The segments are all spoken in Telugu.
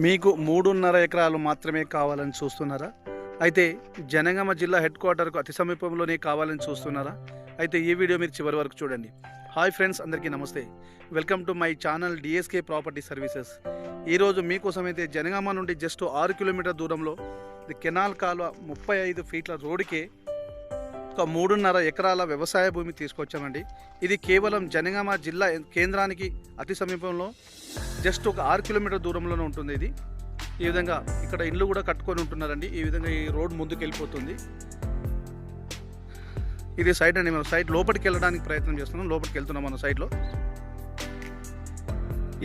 మీకు 3.5 ఎకరాలు మాత్రమే కావాలని చూస్తున్నారా? అయితే జనగామ జిల్లా హెడ్ క్వార్టర్కు అతి సమీపంలోనే కావాలని చూస్తున్నారా? అయితే ఈ వీడియో మీరు చివరి వరకు చూడండి. హాయ్ ఫ్రెండ్స్, అందరికీ నమస్తే. Welcome to my channel DSK property services. ఈరోజు మీకోసం అయితే జనగామ నుండి జస్ట్ 6 కిలోమీటర్ దూరంలో కెనాల్ కాలువ 35 ఫీట్ల రోడ్డుకే ఒక 3.5 ఎకరాల వ్యవసాయ భూమి తీసుకొచ్చామండి. ఇది కేవలం జనగామ జిల్లా కేంద్రానికి అతి సమీపంలో జస్ట్ ఒక 6 కిలోమీటర్ దూరంలోనే ఉంటుంది. ఇది ఈ విధంగా ఇక్కడ ఇల్లు కూడా కట్టుకొని ఉంటున్నారండి. ఈ విధంగా ఈ రోడ్ ముందుకు వెళ్ళిపోతుంది. ఇది సైట్ అండి. మనం సైట్ లోపలికి వెళ్ళడానికి ప్రయత్నం చేస్తున్నాం. లోపలికి వెళ్తున్నాం మన సైట్లో.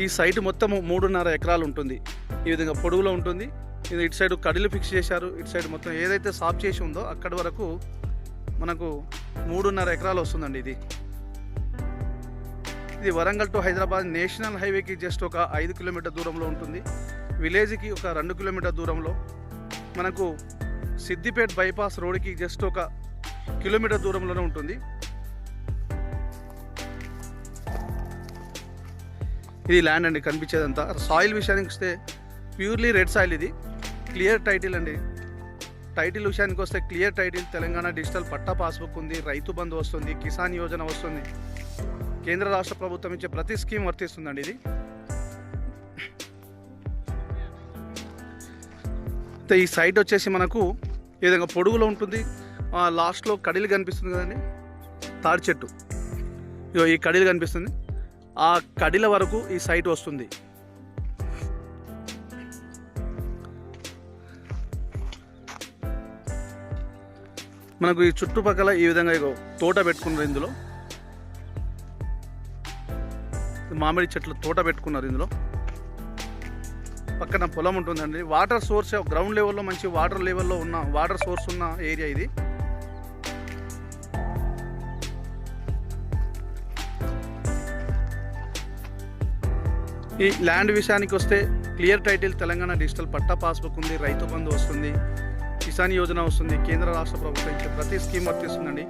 ఈ సైట్ మొత్తం 3.5 ఎకరాలు ఉంటుంది. ఈ విధంగా పొడవులో ఉంటుంది. ఇది ఇటు సైడ్ కడిలు ఫిక్స్ చేశారు. ఇటు సైడ్ మొత్తం ఏదైతే సాఫ్ చేసి ఉందో అక్కడి వరకు మనకు 3.5 ఎకరాలు వస్తుందండి. ఇది వరంగల్ టు హైదరాబాద్ నేషనల్ హైవేకి జస్ట్ ఒక 5 కిలోమీటర్ దూరంలో ఉంటుంది. విలేజ్కి ఒక 2 కిలోమీటర్ దూరంలో, మనకు సిద్దిపేట బైపాస్ రోడ్కి జస్ట్ ఒక కిలోమీటర్ దూరంలోనే ఉంటుంది. ఇది ల్యాండ్ అండి. కనిపించేదంతా సాయిల్ విషయానికి వస్తే ప్యూర్లీ రెడ్ సాయిల్. ఇది క్లియర్ టైటిల్ అండి. టైటిల్ విషయానికి వస్తే క్లియర్ టైటిల్, తెలంగాణ డిజిటల్ పట్టా పాస్బుక్ ఉంది, రైతు బంధు వస్తుంది, కిసాన్ యోజన వస్తుంది, కేంద్ర రాష్ట్ర ప్రభుత్వం ఇచ్చే ప్రతి స్కీమ్ వర్తిస్తుందండి. ఇది ఈ సైట్ వచ్చేసి మనకు ఈ విధంగా పొడుగులో ఉంటుంది. లాస్ట్లో కడిలు కనిపిస్తుంది కదండి, తాడి చెట్టు. ఈ కడిలు కనిపిస్తుంది. ఆ కడిల వరకు ఈ సైట్ వస్తుంది. మనకు ఈ చుట్టుపక్కల ఈ విధంగా తోట పెట్టుకున్నారు. ఇందులో మామిడి చెట్లు తోట పెట్టుకున్నారు. ఇందులో పక్కన పొలం ఉంటుందండి. వాటర్ సోర్స్ గ్రౌండ్ లెవెల్లో మంచి వాటర్ లెవెల్లో ఉన్న వాటర్ సోర్స్ ఉన్న ఏరియా ఇది. ఈ ల్యాండ్ విషయానికి వస్తే క్లియర్ టైటిల్, తెలంగాణ డిజిటల్ పట్టా పాస్బుక్ ఉంది, రైతు బంధు వస్తుంది, కిసాన్ యోజన వస్తుంది, కేంద్ర రాష్ట్ర ప్రభుత్వం ఇచ్చే ప్రతి స్కీమ్ వర్తిస్తుందండి.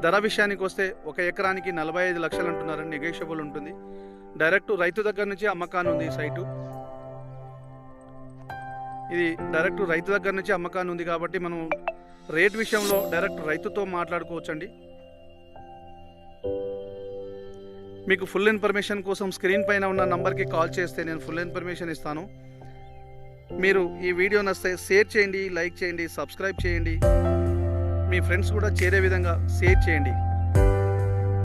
ధర విషయానికి వస్తే 1 ఎకరానికి 45 లక్షలు అంటున్నారని, నెగోషియబుల్ ఉంటుంది. డైరెక్ట్ రైతు దగ్గర నుంచి అమ్మకాన్ని ఉంది. ఈ సైటు ఇది డైరెక్ట్ రైతు దగ్గర నుంచి అమ్మకాన్ని ఉంది కాబట్టి మనం రేట్ విషయంలో డైరెక్ట్ రైతుతో మాట్లాడుకోవచ్చండి. మీకు ఫుల్ ఇన్ఫర్మేషన్ కోసం స్క్రీన్ పైన ఉన్న నంబర్కి కాల్ చేస్తే నేను ఫుల్ ఇన్ఫర్మేషన్ ఇస్తాను. మీరు ఈ వీడియో నచ్చితే షేర్ చేయండి, లైక్ చేయండి, సబ్స్క్రైబ్ చేయండి, మీ ఫ్రెండ్స్ కూడా చేరే విధంగా షేర్ చేయండి.